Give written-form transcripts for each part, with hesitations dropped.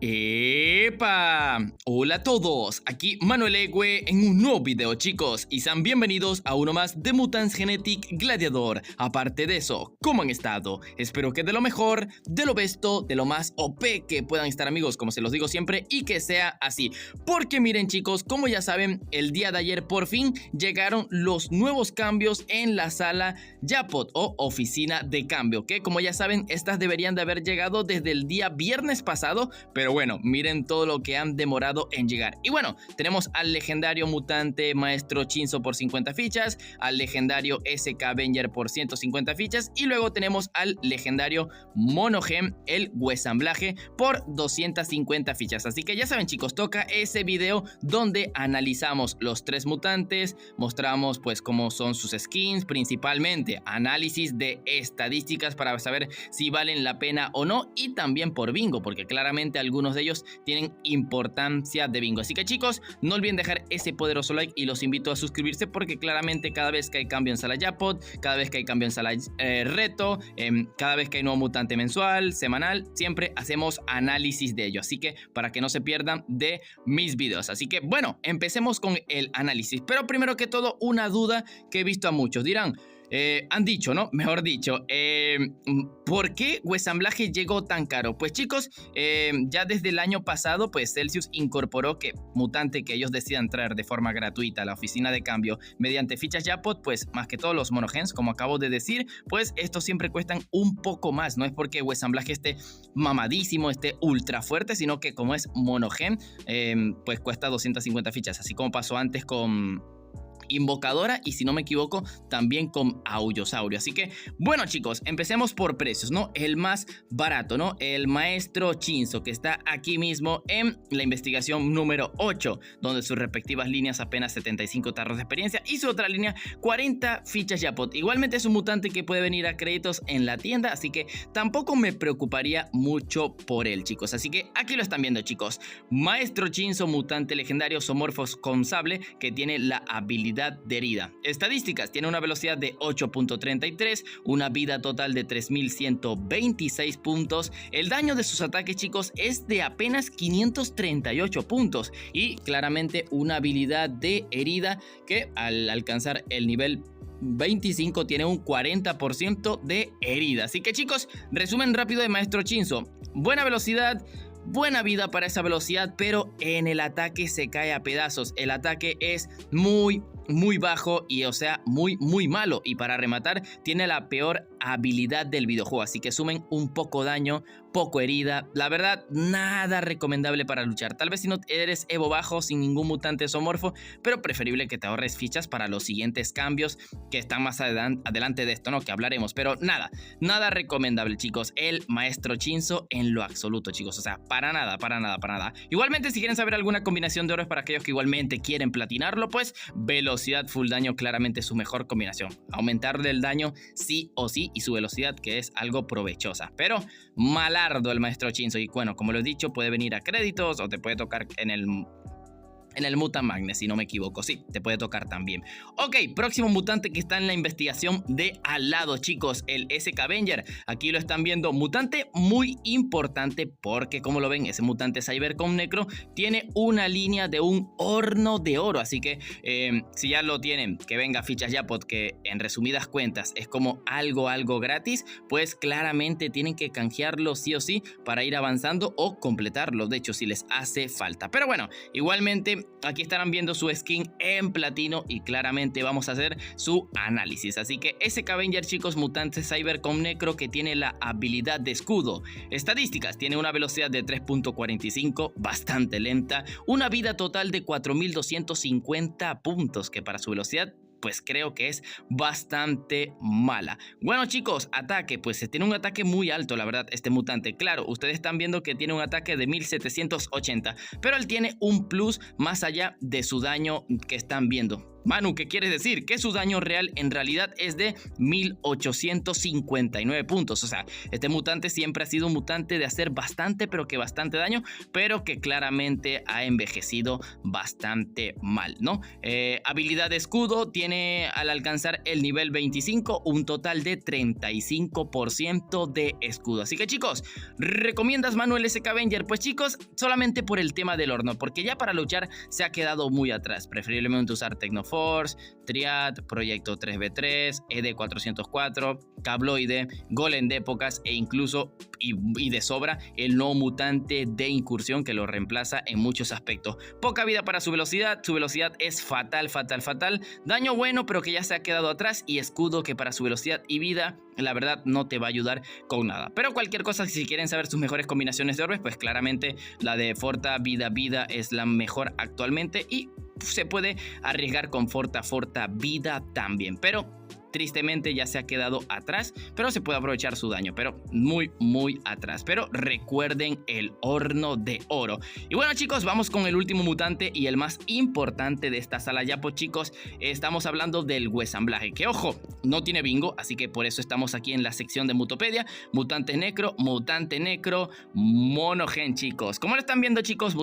¡Epa! Hola a todos, aquí Manuel Egue en un nuevo video, chicos, y sean bienvenidos a uno más de Mutants Genetic Gladiador. Aparte de eso, ¿cómo han estado? Espero que de lo mejor, de lo besto, de lo más OP que puedan estar, amigos, como se los digo siempre, y que sea así. Porque miren, chicos, como ya saben, el día de ayer por fin llegaron los nuevos cambios en la sala Japod o oficina de cambio, que como ya saben, estas deberían de haber llegado desde el día viernes pasado, pero bueno, miren todo lo que han demorado en llegar. Y bueno, tenemos al legendario mutante Maestro Chinzo por 50 fichas, al legendario SK Avenger por 150 fichas y luego tenemos al legendario Monogem, el Huesamblaje, por 250 fichas. Así que ya saben, chicos, toca ese video donde analizamos los tres mutantes, mostramos pues cómo son sus skins, principalmente análisis de estadísticas para saber si valen la pena o no, y también por bingo, porque claramente algunos de ellos tienen importancia de bingo. Así que, chicos, no olviden dejar ese poderoso like y los invito a suscribirse, porque claramente cada vez que hay cambio en sala Japod, cada vez que hay cambio en sala reto, cada vez que hay nuevo mutante mensual, semanal, siempre hacemos análisis de ello. Así que para que no se pierdan de mis videos. Así que bueno, empecemos con el análisis. Pero primero que todo, una duda que he visto a muchos. Dirán, han dicho, ¿no? Mejor dicho, ¿por qué Huesamblaje llegó tan caro? Pues, chicos, ya desde el año pasado, pues Celsius incorporó que mutante que ellos decidan traer de forma gratuita a la oficina de cambio mediante fichas Japod, pues más que todos los monogens, como acabo de decir, pues estos siempre cuestan un poco más. No es porque Huesamblaje esté mamadísimo, esté ultra fuerte, sino que como es monogen, pues cuesta 250 fichas, así como pasó antes con Invocadora y, si no me equivoco, también con Aullosaurio. Así que bueno, chicos, empecemos por precios, ¿no? El más barato, ¿no? El Maestro Chinzo, que está aquí mismo en la investigación número 8, donde sus respectivas líneas apenas 75 tarros de experiencia y su otra línea 40 fichas Japod. Igualmente es un mutante que puede venir a créditos en la tienda, así que tampoco me preocuparía mucho por él, chicos. Así que aquí lo están viendo, chicos. Maestro Chinzo, mutante legendario Somorphos con sable, que tiene la habilidad de herida. Estadísticas: tiene una velocidad de 8.33, una vida total de 3126 puntos. El daño de sus ataques, chicos, es de apenas 538 puntos y claramente una habilidad de herida que al alcanzar el nivel 25 tiene un 40% de herida. Así que, chicos, resumen rápido de Maestro Chinzo: buena velocidad, buena vida para esa velocidad, pero en el ataque se cae a pedazos. El ataque es muy bajo y, o sea, muy malo. Y para rematar, tiene la peor habilidad del videojuego, así que sumen un poco daño, poco herida. La verdad, nada recomendable para luchar. Tal vez si no eres Evo bajo, sin ningún mutante esomorfo, pero preferible que te ahorres fichas para los siguientes cambios que están más adelante de esto, ¿no? Que hablaremos. Pero nada recomendable, chicos, el Maestro Chinzo en lo absoluto, chicos. O sea, para nada. Igualmente, si quieren saber alguna combinación de oro para aquellos que igualmente quieren platinarlo, pues velocidad full daño claramente es su mejor combinación. Aumentarle el daño sí o sí, y su velocidad, que es algo provechosa. Pero malardo el Maestro Chinzo, y bueno, como lo he dicho, puede venir a créditos o te puede tocar en el Mutant Magnet, si no me equivoco. Sí, te puede tocar también. Ok, próximo mutante que está en la investigación de al lado, chicos, el SK Avenger. Aquí lo están viendo, mutante muy importante porque, como lo ven, ese mutante Cyber con Necro tiene una línea de un horno de oro. Así que si ya lo tienen, que venga fichas Japod, que en resumidas cuentas es como algo gratis, pues claramente tienen que canjearlo sí o sí para ir avanzando o completarlo, de hecho, si les hace falta. Pero bueno, igualmente aquí estarán viendo su skin en platino y claramente vamos a hacer su análisis. Así que SK Avenger, chicos, mutante Cyber con Necro, que tiene la habilidad de escudo. Estadísticas: tiene una velocidad de 3.45, bastante lenta, una vida total de 4250 puntos, que para su velocidad pues creo que es bastante mala. Bueno, chicos, ataque, pues tiene un ataque muy alto, la verdad, este mutante. Claro, ustedes están viendo que tiene un ataque de 1780, pero él tiene un plus más allá de su daño que están viendo. Manu, ¿qué quieres decir? Que su daño real en realidad es de 1859 puntos. O sea, este mutante siempre ha sido un mutante de hacer bastante, pero que bastante daño, pero que claramente ha envejecido bastante mal, ¿no? Habilidad de escudo tiene al alcanzar el nivel 25 un total de 35% de escudo. Así que chicos, ¿recomiendas Manuel SK Avenger? Pues chicos, solamente por el tema del horno, porque ya para luchar se ha quedado muy atrás. Preferiblemente usar Tecnoforce, Triad, Proyecto 3v3, ED404, Cabloide, Golem de épocas e incluso y de sobra el nuevo mutante de incursión que lo reemplaza en muchos aspectos. Poca vida para su velocidad es fatal. Daño bueno pero que ya se ha quedado atrás, y escudo que para su velocidad y vida la verdad no te va a ayudar con nada. Pero cualquier cosa, si quieren saber sus mejores combinaciones de orbes, pues claramente la de Forta Vida es la mejor actualmente, y se puede arriesgar con Forta Vida también, pero tristemente ya se ha quedado atrás, pero se puede aprovechar su daño, pero muy atrás. Pero recuerden el horno de oro. Y bueno chicos, vamos con el último mutante y el más importante de esta sala ya, pues chicos, estamos hablando del huesamblaje, que ojo, no tiene bingo, así que por eso estamos aquí en la sección de Mutopedia. Mutante necro, monogen, chicos. Como lo están viendo chicos,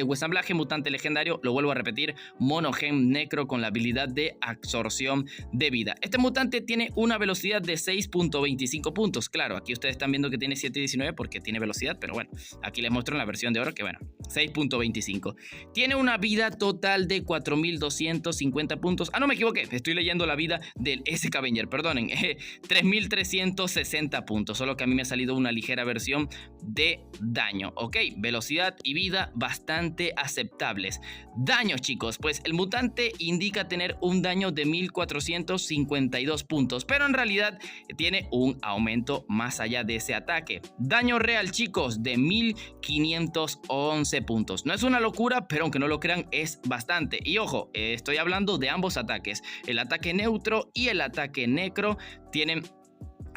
huesamblaje, mutante legendario, lo vuelvo a repetir, monogen necro con la habilidad de absorción de vida. Este mutante tiene una velocidad de 6.25 puntos. Claro, aquí ustedes están viendo que tiene 7.19 porque tiene velocidad, pero bueno, aquí les muestro en la versión de oro que bueno, 6.25. Tiene una vida total de 4.250 puntos. Ah, no me equivoqué, estoy leyendo la vida del SK Avenger, perdonen, 3.360 puntos, solo que a mí me ha salido una ligera versión de daño. Ok, velocidad y vida bastante aceptables. Daños chicos, pues el mutante indica tener un daño de 1.452 puntos, pero en realidad tiene un aumento más allá de ese ataque. Daño real chicos de 1511 puntos. No es una locura, pero aunque no lo crean es bastante. Y ojo, estoy hablando de ambos ataques. El ataque neutro y el ataque necro tienen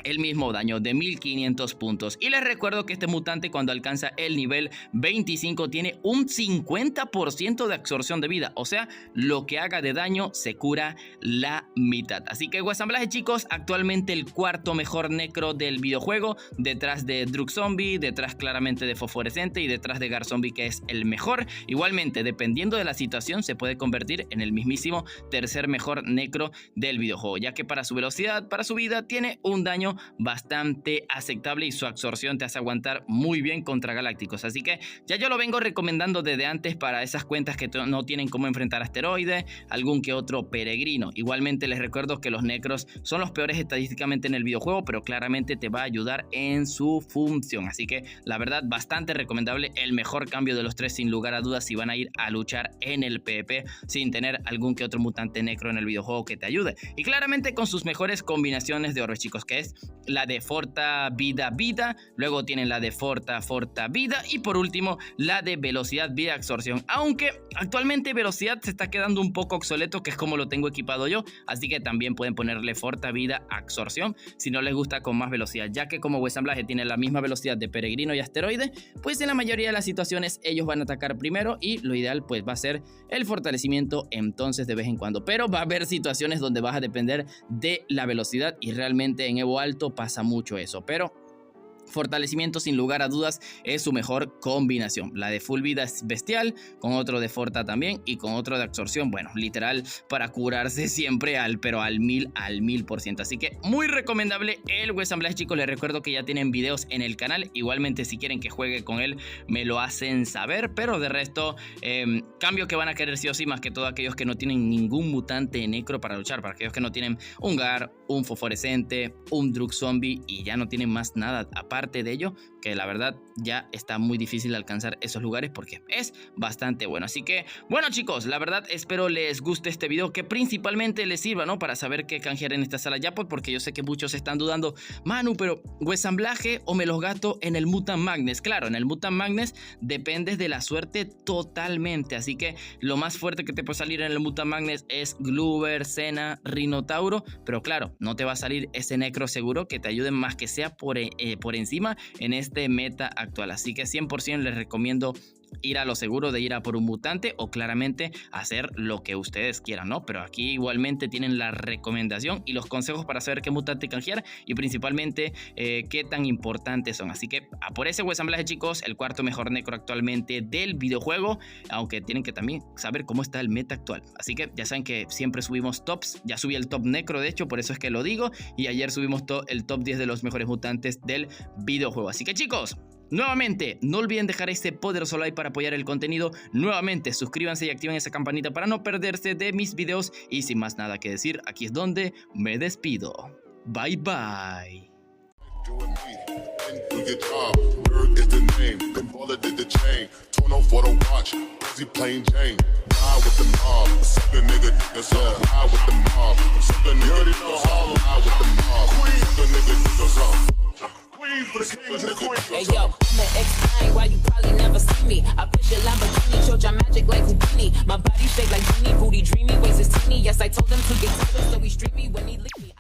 el mismo daño de 1500 puntos. Y les recuerdo que este mutante cuando alcanza el nivel 25 tiene un 50% de absorción de vida, o sea, lo que haga de daño se cura la mitad. Así que huesamblaje chicos, actualmente el cuarto mejor necro del videojuego, detrás de Drug Zombie, detrás claramente de Fosforescente y detrás de Gar Zombie, que es el mejor. Igualmente, dependiendo de la situación, se puede convertir en el mismísimo tercer mejor necro del videojuego, ya que para su velocidad, para su vida, tiene un daño bastante aceptable y su absorción te hace aguantar muy bien contra galácticos. Así que ya yo lo vengo recomendando desde antes para esas cuentas que no tienen cómo enfrentar asteroides, algún que otro peregrino. Igualmente les recuerdo que los necros son los peores estadísticamente en el videojuego, pero claramente te va a ayudar en su función. Así que la verdad bastante recomendable, el mejor cambio de los tres sin lugar a dudas si van a ir a luchar en el PvP sin tener algún que otro mutante necro en el videojuego que te ayude. Y claramente con sus mejores combinaciones de oro chicos, que es la de Forta Vida, luego tienen la de Forta Vida y por último la de Velocidad Vida Absorción, aunque actualmente velocidad se está quedando un poco obsoleto, que es como lo tengo equipado yo, así que también pueden ponerle Forta Vida Absorción si no les gusta con más velocidad, ya que como huesamblaje tiene la misma velocidad de peregrino y asteroide, pues en la mayoría de las situaciones ellos van a atacar primero y lo ideal pues va a ser el fortalecimiento entonces de vez en cuando, pero va a haber situaciones donde vas a depender de la velocidad y realmente en Evo Alto pasa mucho eso, pero fortalecimiento sin lugar a dudas es su mejor combinación. La de full vida es bestial, con otro de Forta también y con otro de absorción, bueno, literal para curarse siempre al 1000%. Así que muy recomendable el huesamblaje chicos. Les recuerdo que ya tienen videos en el canal, igualmente si quieren que juegue con él me lo hacen saber, pero de resto cambio que van a querer sí o sí, más que todo aquellos que no tienen ningún mutante necro para luchar, para aquellos que no tienen un Gar, un Fosforescente, un Drug Zombie y ya no tienen más nada aparte de ello, que la verdad ya está muy difícil alcanzar esos lugares porque es bastante bueno. Así que bueno chicos, la verdad espero les guste este video, que principalmente les sirva, ¿no?, para saber qué canjear en esta sala jackpot, porque yo sé que muchos están dudando, Manu, pero huesamblaje o me los gasto en el Mutant Madness. Claro, en el Mutant Madness dependes de la suerte totalmente, así que lo más fuerte que te puede salir en el Mutant Madness es Gloober, Xena, Rinotauro, pero claro, no te va a salir ese necro seguro que te ayude más que sea por encima en este meta actual, así que 100% les recomiendo ir a lo seguro de ir a por un mutante o claramente hacer lo que ustedes quieran, ¿no? Pero aquí igualmente tienen la recomendación y los consejos para saber qué mutante canjear y principalmente qué tan importantes son. Así que a por ese ensamblaje, chicos, el cuarto mejor necro actualmente del videojuego, aunque tienen que también saber cómo está el meta actual. Así que ya saben que siempre subimos tops, ya subí el top necro de hecho, por eso es que lo digo, y ayer subimos el top 10 de los mejores mutantes del videojuego. Así que, chicos, nuevamente, no olviden dejar este poderoso like para apoyar el contenido. Nuevamente, suscríbanse y activen esa campanita para no perderse de mis videos. Y sin más nada que decir, aquí es donde me despido. Bye bye. Hey yo, I'ma explain why you probably never see me. I push your Lamborghini, showed your magic like Houdini. My body shaped like Genie, booty dreamy, waist is teeny. Yes, I told him to get taller, so he streamy when he leave me.